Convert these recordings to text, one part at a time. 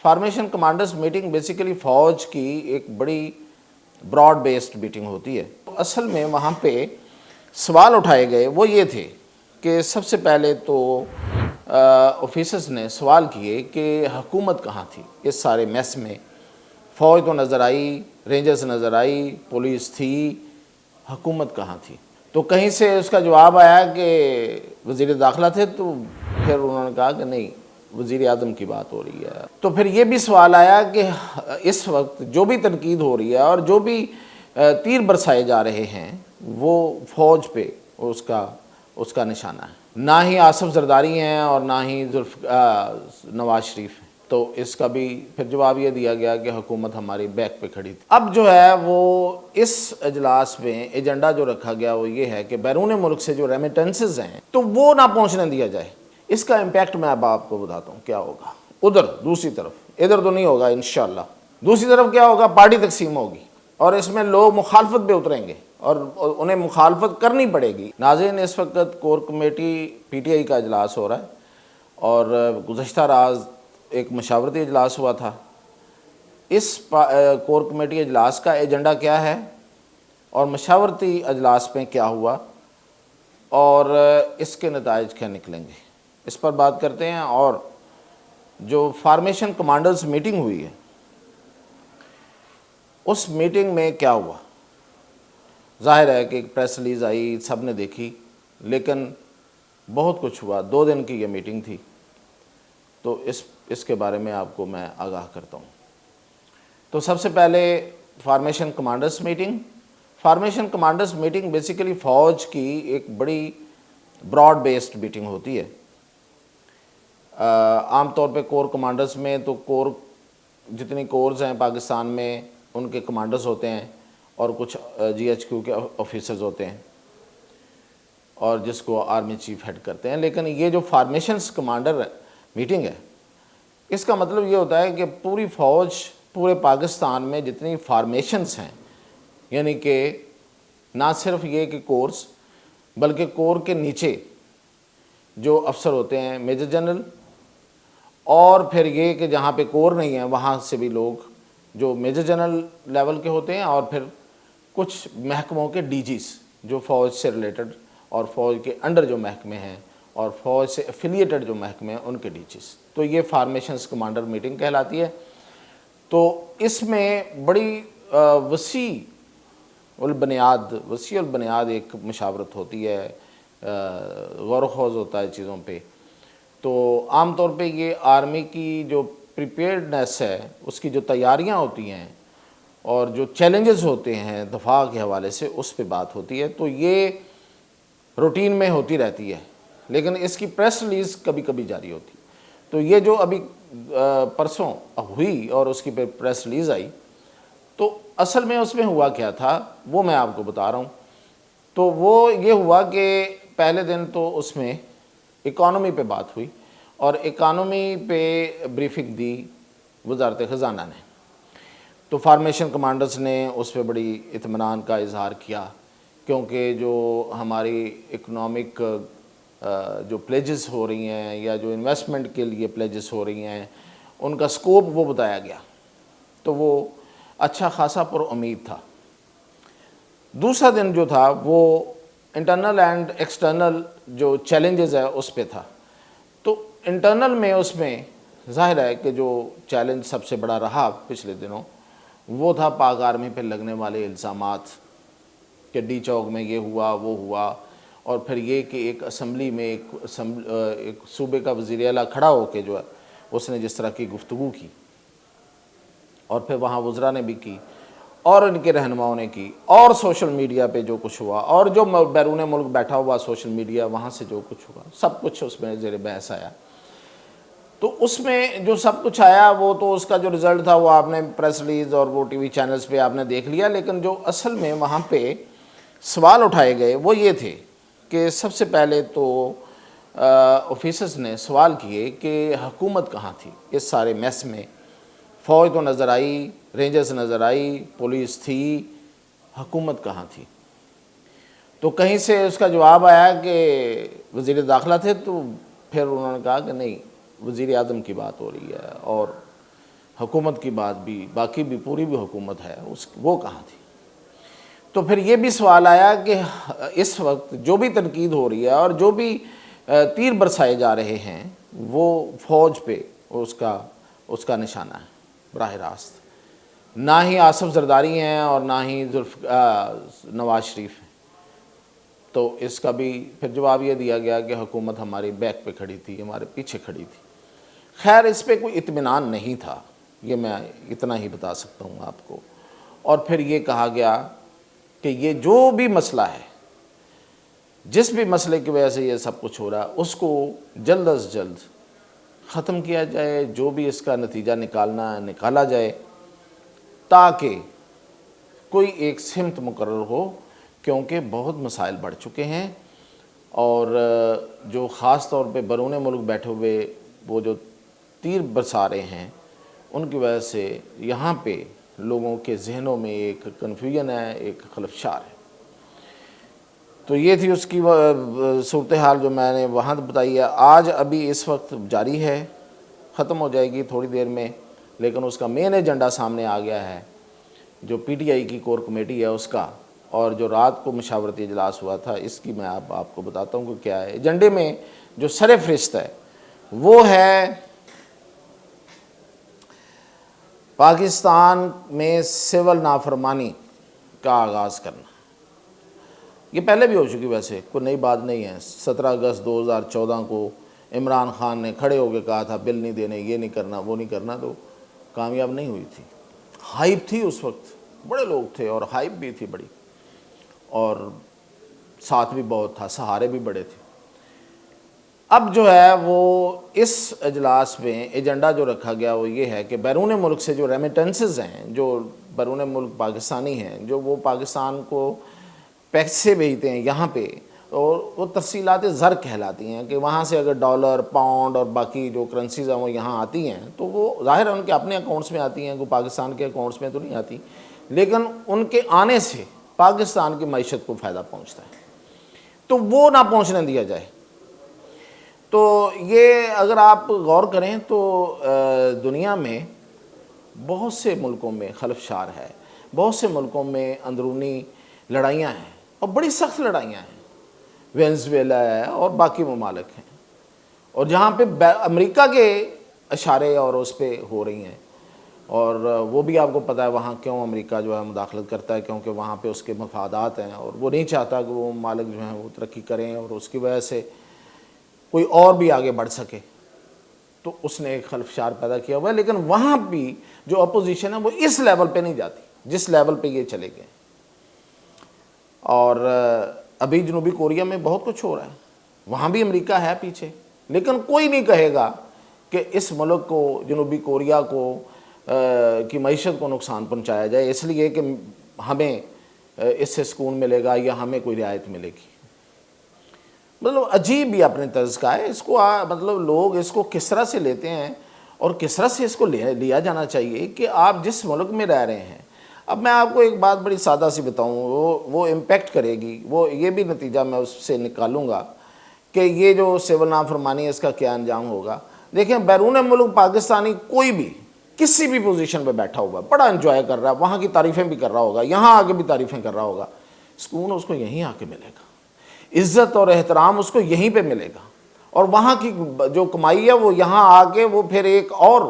Formation commanders meeting basically فوج کی ایک بڑی براڈ بیسڈ میٹنگ ہوتی ہے۔ اصل میں وہاں پہ سوال اٹھائے گئے وہ یہ تھے کہ سب سے پہلے تو آفیسرز نے سوال کیے کہ حکومت کہاں تھی اس سارے میس میں۔ فوج تو نظر آئی، رینجرز نظر آئی، پولیس تھی، حکومت کہاں تھی؟ تو کہیں سے اس کا جواب آیا کہ وزیر داخلہ تھے، تو پھر انہوں نے کہا کہ نہیں، وزیر اعظم کی بات ہو رہی ہے۔ تو پھر یہ بھی سوال آیا کہ اس وقت جو بھی تنقید ہو رہی ہے اور جو بھی تیر برسائے جا رہے ہیں وہ فوج پہ اس کا نشانہ ہے، نہ ہی آصف زرداری ہیں اور نہ ہی نواز شریف ہیں۔ تو اس کا بھی پھر جواب یہ دیا گیا کہ حکومت ہماری بیک پہ کھڑی تھی۔ اب جو ہے وہ اس اجلاس میں ایجنڈا جو رکھا گیا وہ یہ ہے کہ بیرون ملک سے جو ریمیٹنسز ہیں تو وہ نہ پہنچنے دیا جائے۔ اس کا امپیکٹ میں اب آپ کو بتاتا ہوں کیا ہوگا۔ ادھر دوسری طرف، ادھر تو نہیں ہوگا انشاءاللہ، دوسری طرف کیا ہوگا، پارٹی تقسیم ہوگی اور اس میں لوگ مخالفت پہ اتریں گے اور انہیں مخالفت کرنی پڑے گی۔ ناظرین، اس وقت core committee P T I کا اجلاس ہو رہا ہے اور گزشتہ راز ایک مشاورتی اجلاس ہوا تھا۔ اس کور کمیٹی اجلاس کا ایجنڈا کیا ہے اور مشاورتی اجلاس میں کیا ہوا اور اس کے نتائج کیا نکلیں گے، اس پر بات کرتے ہیں۔ اور جو فارمیشن کمانڈرز میٹنگ ہوئی ہے اس میٹنگ میں کیا ہوا، ظاہر ہے کہ ایک پریس ریلیز آئی، سب نے دیکھی، لیکن بہت کچھ ہوا۔ 2 دن کی یہ میٹنگ تھی، تو اس کے بارے میں آپ کو میں آگاہ کرتا ہوں۔ تو سب سے پہلے formation commanders meeting. Formation commanders meeting basically فوج کی ایک بڑی براڈ بیسڈ میٹنگ ہوتی ہے۔ عام طور پہ کور کمانڈرز میں تو جتنی کورز ہیں پاکستان میں ان کے کمانڈرز ہوتے ہیں اور کچھ جی ایچ کیو کے آفیسرز ہوتے ہیں اور جس کو آرمی چیف ہیڈ کرتے ہیں۔ لیکن یہ جو فارمیشنز کمانڈر میٹنگ ہے اس کا مطلب یہ ہوتا ہے کہ پوری فوج، پورے پاکستان میں جتنی فارمیشنز ہیں، یعنی کہ نہ صرف یہ کہ کورس بلکہ کور کے نیچے جو افسر ہوتے ہیں میجر جنرل، اور پھر یہ کہ جہاں پہ کور نہیں ہے وہاں سے بھی لوگ جو میجر جنرل لیول کے ہوتے ہیں، اور پھر کچھ محکموں کے ڈی جیز جو فوج سے ریلیٹڈ اور فوج کے انڈر جو محکمے ہیں اور فوج سے ایفیلیٹڈ جو محکمے ہیں ان کے ڈی جیز، تو یہ فارمیشنز کمانڈر میٹنگ کہلاتی ہے۔ تو اس میں بڑی وسیع البنیاد ایک مشاورت ہوتی ہے، غور و خوض ہوتا ہے چیزوں پہ۔ تو عام طور پہ یہ آرمی کی جو پریپیئرڈنیس ہے، اس کی جو تیاریاں ہوتی ہیں اور جو چیلنجز ہوتے ہیں دفاع کے حوالے سے، اس پہ بات ہوتی ہے۔ تو یہ روٹین میں ہوتی رہتی ہے، لیکن اس کی پریس ریلیز کبھی کبھی جاری ہوتی ہے۔ تو یہ جو ابھی پرسوں ہوئی اور اس کی پریس ریلیز آئی، تو اصل میں اس میں ہوا کیا تھا وہ میں آپ کو بتا رہا ہوں۔ تو وہ یہ ہوا کہ پہلے دن تو اس میں اکانومی پہ بات ہوئی اور اکانومی پہ بریفنگ دی وزارت خزانہ نے۔ تو فارمیشن کمانڈرز نے اس پہ بڑی اطمینان کا اظہار کیا، کیونکہ جو ہماری اکنامک جو پلیجز ہو رہی ہیں یا جو انویسٹمنٹ کے لیے پلیجز ہو رہی ہیں ان کا سکوپ وہ بتایا گیا، تو وہ اچھا خاصا پر امید تھا۔ دوسرا دن جو تھا وہ انٹرنل اینڈ ایکسٹرنل جو چیلنجز ہے اس پہ تھا۔ تو انٹرنل میں اس میں ظاہر ہے کہ جو چیلنج سب سے بڑا رہا پچھلے دنوں وہ تھا پاک آرمی پہ لگنے والے الزامات کہ ڈی چوک میں یہ ہوا وہ ہوا، اور پھر یہ کہ ایک اسمبلی میں ایک صوبے کا وزیر اعلیٰ کھڑا ہو کے جو ہے اس نے جس طرح کی گفتگو کی، اور پھر وہاں وزراء نے بھی کی اور ان کے رہنماؤں نے کی، اور سوشل میڈیا پہ جو کچھ ہوا اور جو بیرون ملک بیٹھا ہوا سوشل میڈیا وہاں سے جو کچھ ہوا سب کچھ اس میں زیر بحث آیا۔ تو اس میں جو سب کچھ آیا وہ تو اس کا جو رزلٹ تھا وہ آپ نے پریس ریلیز اور وہ ٹی وی چینلز پہ آپ نے دیکھ لیا، لیکن جو اصل میں وہاں پہ سوال اٹھائے گئے وہ یہ تھے کہ سب سے پہلے تو آفیسرز نے سوال کیے کہ حکومت کہاں تھی اس سارے میس میں۔ فوج تو نظر آئی، رینجرز نظر آئی، پولیس تھی، حکومت کہاں تھی؟ تو کہیں سے اس کا جواب آیا کہ وزیر داخلہ تھے، تو پھر انہوں نے کہا کہ نہیں، وزیر اعظم کی بات ہو رہی ہے اور حکومت کی بات بھی، باقی بھی پوری بھی حکومت ہے وہ کہاں تھی؟ تو پھر یہ بھی سوال آیا کہ اس وقت جو بھی تنقید ہو رہی ہے اور جو بھی تیر برسائے جا رہے ہیں وہ فوج پہ اس کا نشانہ ہے براہ راست، نہ ہی آصف زرداری ہیں اور نہ ہی نواز شریف ہیں۔ تو اس کا بھی پھر جواب یہ دیا گیا کہ حکومت ہماری بیک پہ کھڑی تھی، ہمارے پیچھے کھڑی تھی۔ خیر اس پہ کوئی اطمینان نہیں تھا، یہ میں اتنا ہی بتا سکتا ہوں آپ کو۔ اور پھر یہ کہا گیا کہ یہ جو بھی مسئلہ ہے، جس بھی مسئلے کی وجہ سے یہ سب کچھ ہو رہا ہے، اس کو جلد از جلد ختم کیا جائے، جو بھی اس کا نتیجہ نکالنا ہے نکالا جائے، تاکہ کوئی ایک سمت مقرر ہو، کیونکہ بہت مسائل بڑھ چکے ہیں۔ اور جو خاص طور پہ بیرون ملک بیٹھے ہوئے وہ جو تیر برسا رہے ہیں، ان کی وجہ سے یہاں پہ لوگوں کے ذہنوں میں ایک کنفیوژن ہے، ایک خلفشار ہے۔ تو یہ تھی اس کی صورتحال جو میں نے وہاں بتائی ہے۔ آج ابھی اس وقت جاری ہے، ختم ہو جائے گی تھوڑی دیر میں، لیکن اس کا مین ایجنڈا سامنے آ گیا ہے، جو پی ٹی آئی کی کور کمیٹی ہے اس کا، اور جو رات کو مشاورتی اجلاس ہوا تھا اس کی میں آپ کو بتاتا ہوں کہ کیا ہے ایجنڈے میں۔ جو سر فہرست ہے وہ ہے پاکستان میں سول نافرمانی کا آغاز کرنا۔ یہ پہلے بھی ہو چکی، ویسے کوئی نئی بات نہیں ہے۔ 17 اگست 2014 کو عمران خان نے کھڑے ہو کے کہا تھا بل نہیں دینے، یہ نہیں کرنا، وہ نہیں کرنا، تو کامیاب نہیں ہوئی تھی۔ ہائپ تھی اس وقت، بڑے لوگ تھے اور ہائپ بھی تھی بڑی، اور ساتھ بھی بہت تھا، سہارے بھی بڑے تھے۔ اب جو ہے وہ اس اجلاس میں ایجنڈا جو رکھا گیا وہ یہ ہے کہ بیرون ملک سے جو ریمیٹنسز ہیں، جو بیرون ملک پاکستانی ہیں، جو وہ پاکستان کو پیسے بھیجتے ہیں یہاں پہ، اور وہ تفصیلات زر کہلاتی ہیں کہ وہاں سے اگر ڈالر، پاؤنڈ اور باقی جو کرنسیز ہیں وہ یہاں آتی ہیں تو وہ ظاہر ہے ان کے اپنے اکاؤنٹس میں آتی ہیں، کوئی پاکستان کے اکاؤنٹس میں تو نہیں آتی، لیکن ان کے آنے سے پاکستان کی معیشت کو فائدہ پہنچتا ہے، تو وہ نہ پہنچنے دیا جائے۔ تو یہ اگر آپ غور کریں تو دنیا میں بہت سے ملکوں میں خلفشار ہے، بہت سے ملکوں میں اندرونی لڑائیاں ہیں، اور بڑی سخت لڑائیاں ہیں، وینزویلا ہے اور باقی ممالک ہیں، اور جہاں پہ امریکہ کے اشارے اور اس پہ ہو رہی ہیں، اور وہ بھی آپ کو پتہ ہے وہاں کیوں امریکہ جو ہے مداخلت کرتا ہے، کیونکہ وہاں پہ اس کے مفادات ہیں، اور وہ نہیں چاہتا کہ وہ ممالک جو ہیں وہ ترقی کریں اور اس کی وجہ سے کوئی اور بھی آگے بڑھ سکے، تو اس نے ایک خلفشار پیدا کیا ہوا ہے۔ لیکن وہاں بھی جو اپوزیشن ہے وہ اس لیول پہ نہیں جاتی جس لیول پہ یہ چلے گئے، اور ابھی جنوبی کوریا میں بہت کچھ ہو رہا ہے، وہاں بھی امریکہ ہے پیچھے، لیکن کوئی نہیں کہے گا کہ اس ملک کو، جنوبی کوریا کو کی معیشت کو نقصان پہنچایا جائے اس لیے کہ ہمیں اس سے سکون ملے گا یا ہمیں کوئی رعایت ملے گی۔ مطلب عجیب ہی اپنے طرز کا ہے، اس کو مطلب لوگ اس کو کس طرح سے لیتے ہیں اور کس طرح سے اس کو لیا جانا چاہیے کہ آپ جس ملک میں رہ رہے ہیں۔ اب میں آپ کو ایک بات بڑی سادہ سی بتاؤں، وہ امپیکٹ کرے گی، وہ یہ بھی نتیجہ میں اس سے نکالوں گا کہ یہ جو سول نافرمانی ہے اس کا کیا انجام ہوگا۔ دیکھیں بیرون ملک پاکستانی کوئی بھی کسی بھی پوزیشن پہ بیٹھا ہوا ہے، بڑا انجوائے کر رہا ہے، وہاں کی تعریفیں بھی کر رہا ہوگا، یہاں آ کے بھی تعریفیں کر رہا ہوگا، سکون اس کو یہیں آ کے ملے گا، عزت اور احترام اس کو یہیں پہ ملے گا، اور وہاں کی جو کمائی ہے وہ یہاں آ کے وہ پھر ایک اور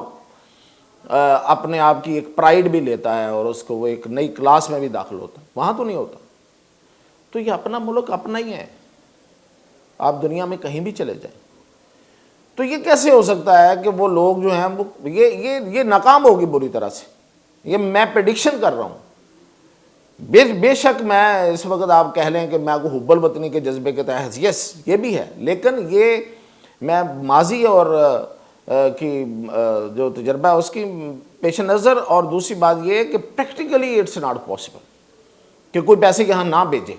اپنے آپ کی ایک پرائیڈ بھی لیتا ہے، اور اس کو وہ ایک نئی کلاس میں بھی داخل ہوتا ہے، وہاں تو نہیں ہوتا۔ تو یہ اپنا ملک اپنا ہی ہے، آپ دنیا میں کہیں بھی چلے جائیں۔ تو یہ کیسے ہو سکتا ہے کہ وہ لوگ جو ہیں وہ یہ ناکام ہوگی بری طرح سے، یہ میں پریڈکشن کر رہا ہوں۔ بے شک میں اس وقت آپ کہہ لیں کہ میں کو حب الوطنی کے جذبے کے تحت، یس یہ بھی ہے، لیکن یہ میں ماضی اور کی جو تجربہ ہے اس کی پیش نظر، اور دوسری بات یہ ہے کہ پریکٹیکلی اٹس ناٹ پاسبل کہ کوئی پیسے یہاں نہ بھیجے،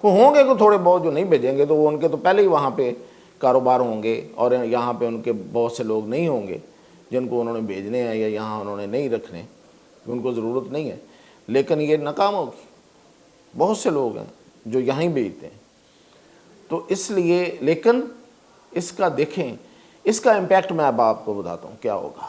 کوئی ہوں گے کوئی تھوڑے بہت جو نہیں بھیجیں گے، تو وہ ان کے تو پہلے ہی وہاں پہ کاروبار ہوں گے، اور یہاں پہ ان کے بہت سے لوگ نہیں ہوں گے جن کو انہوں نے بھیجنے ہیں یا یہاں انہوں نے نہیں رکھنے، ان کو ضرورت نہیں ہے، لیکن یہ ناکام ہوگی۔ بہت سے لوگ ہیں جو یہاں ہی بھیجتے ہیں، تو اس لیے، لیکن اس کا دیکھیں، اس کا امپیکٹ میں اب آپ کو بتاتا ہوں کیا ہوگا۔